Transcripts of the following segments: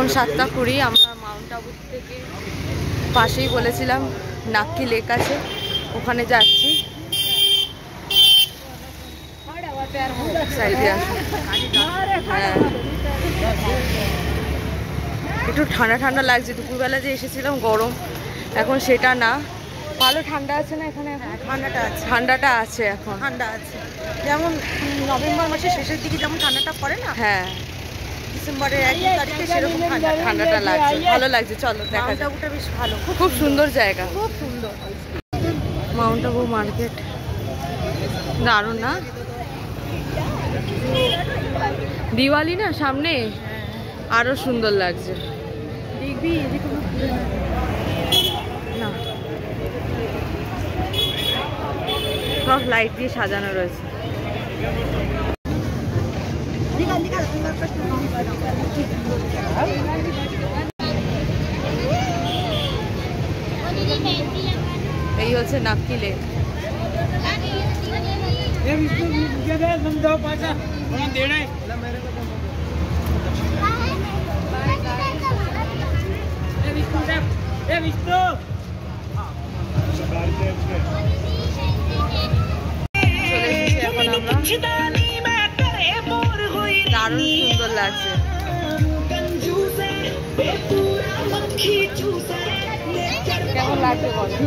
এখন 7:20। আমরা মাউন্ট আবু থেকে পাশেই বলেছিলাম নাক্কি লেক আছে, ওখানে যাচ্ছি। হ্যাঁ, একটু ঠান্ডা ঠান্ডা লাগছে। দুপুরবেলা যে এসেছিলাম গরম, এখন সেটা না। ভালো ঠান্ডা আছে না এখানে? ঠান্ডাটা আছে এখন, ঠান্ডা আছে। যেমন নভেম্বর মাসের শেষের দিকে যেমন ঠান্ডাটা পড়ে না, হ্যাঁ ডিসেম্বরের 1 তারিখে সেরকম ঠান্ডাটা লাগছে, ভালো লাগছে। চলো দেখা যাক। মাউন্ট বেশ ভালো, খুব সুন্দর জায়গা, খুব সুন্দর। মাউন্ট আবু মার্কেট দারুণ না? দিওয়ালি না সামনে, আরো সুন্দর লাগছে। দেখবি না, সব লাইট দিয়ে সাজানো রয়েছে। এই হচ্ছে নাক্কি লেক। দারুণ সুন্দর লাগছে। কেমন লাগছে বলো?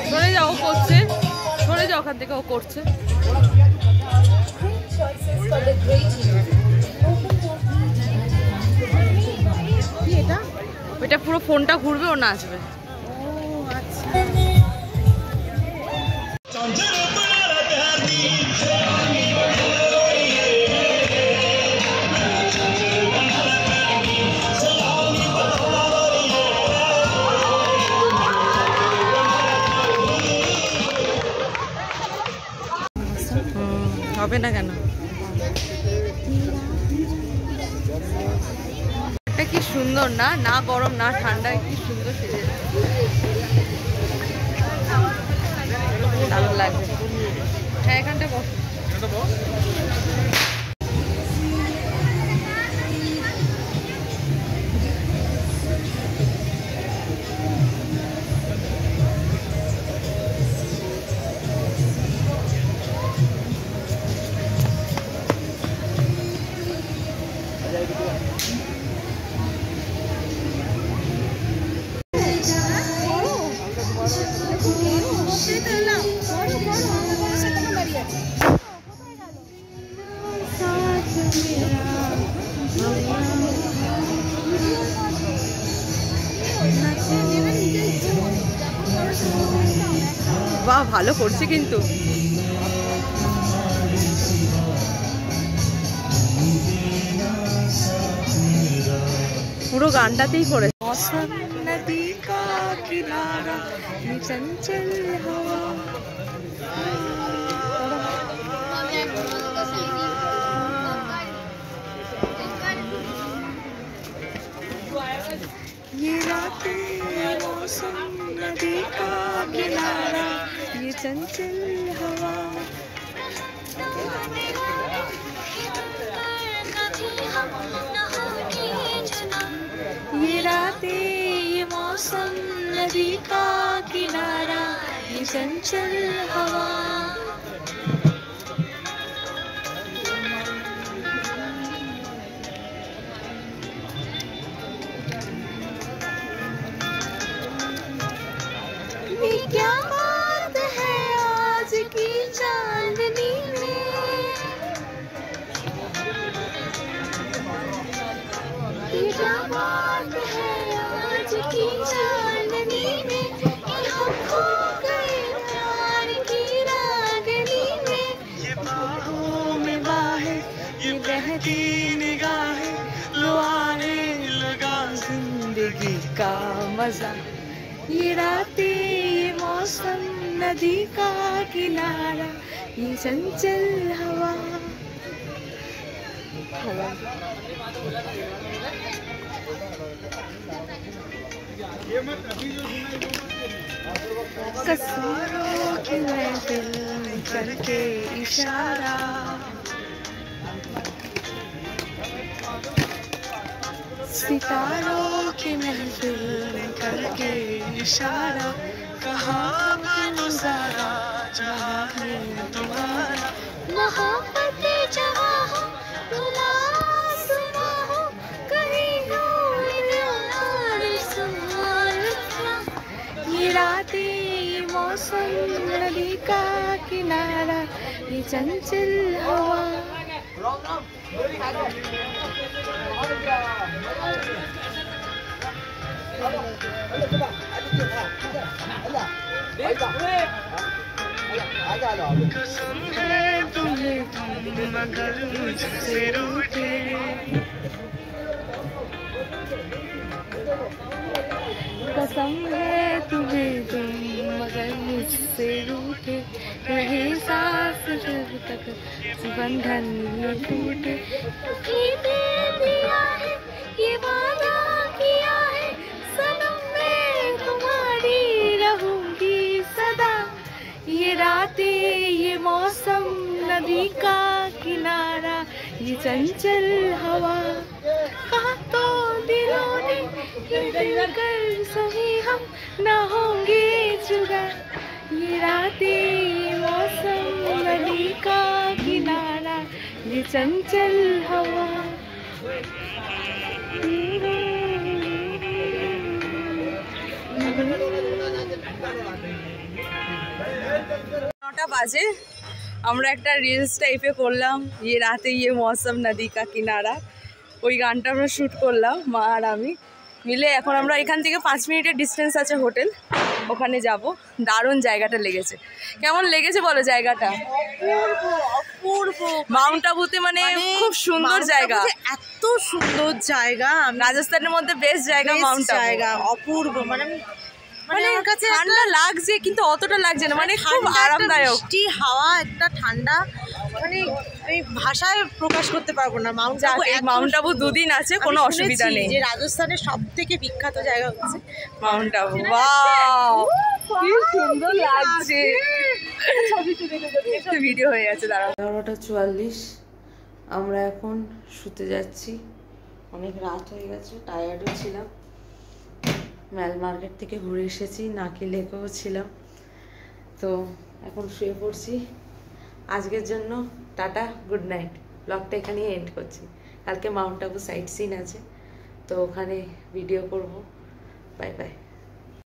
সরে যাও, করছে, সরে যাও ওখান থেকে, ও করছে। ওইটা পুরো ফোনটা ঘুরবে, ও নাচবে। হবে না কেন? এটা কি সুন্দর না? না গরম না ঠান্ডা, কি সুন্দর সেজে, দারুণ লাগছে। হ্যাঁ, এখানটা বস। বাহ, ভালো করছে কিন্তু। পুরো গানটাতেই করে। मौसम नदी का किनारा ये चंचल हवा, ये रातें मौसम नदी का किनारा ये चंचल हवा, ये रातें ये मौसम नदी का किनारा ये चंचल हवा। ये क्या बात है आज की चांदनी में, ये क्या बात है आज की चांदनी में, ये हम खो गए प्यार की रागनी में, ये बाहों में बाहें ये बहती निगाहें लो आने लगा जिंदगी का मजा, ये रातें ये मौसम नदी का किनारा ये चंचल हवा। कसूरों की महफिल करके इशारा, सितारों की महफिल करके इशारा, कहाँ गुजारा जहाँ है तुम्हारा, मोहब्बत जहाँ हो रुला सुना हो, कहीं हो यार सुना। ये रातें ये मौसम नदी का किनारा, ये चंचल हवा। कसम है तुम्हें तुम मगर मुझसे रूठे, कसम है तुम्हें तुम मगर मुझसे रूठे, रहे सांस जब तक बंधन न टूटे। दिया है ये वादा किया है सनम, मैं तुम्हारी रहूंगी सदा। ये रातें ये मौसम नदी का किनारा, ये चंचल हवा। कहा तो दिलों ने दिल कर सभी हम न होंगे जुदा। ये रातें ये मौसम नदी का किनारा, ये चंचल हवा। বাজে আমরা একটা রিলস টাইপে করলাম, ये रातें ये मौसम नदी का किनारा। ওই গানটা আমরা শ্যুট করলাম মা আর আমি মিলে। এখন আমরা এখান থেকে 5 মিনিটের ডিস্টেন্স আছে হোটেল, ওখানে যাব। দারুণ জায়গাটা লেগেছে। কেমন লেগেছে বলো জায়গাটা? অপূর্ব। মাউন্ট আবুতে মানে খুব সুন্দর জায়গা, এত সুন্দর জায়গা। রাজস্থানের মধ্যে বেস্ট জায়গা মাউন্ট আবু। জায়গা অপূর্ব। মানে আমার কাছে ঠান্ডা লাগছে কিন্তু অতটা লাগছে না, মানে খুব আরামদায়ক। মিষ্টি হাওয়া, একটা ঠান্ডা, মানে আমি ভাষায় প্রকাশ করতে পারবো না। মাউন্ট আবু 2 দিন আছে, কোনো অসুবিধা নেই। যে রাজস্থানের সবথেকে বিখ্যাত জায়গা হচ্ছে মাউন্ট আবু। ওয়াও কি সুন্দর লাগছে। ভিডিও হয়ে গেছে, দাঁড়াও। 11:44 আমরা এখন শুতে যাচ্ছি। অনেক রাত হয়ে গেছে, টায়ার্ডও ছিলাম। ম্যাল মার্কেট থেকে ঘুরে এসেছি, নাকি লেকেও ছিলাম। তো এখন শুয়ে পড়ছি। আজকের জন্য টাটা, গুড নাইট। ব্লগটা এখানেই এন্ড করছি। কালকে মাউন্ট আবু সাইট সিন আছে, তো ওখানে ভিডিও করব। Bye bye.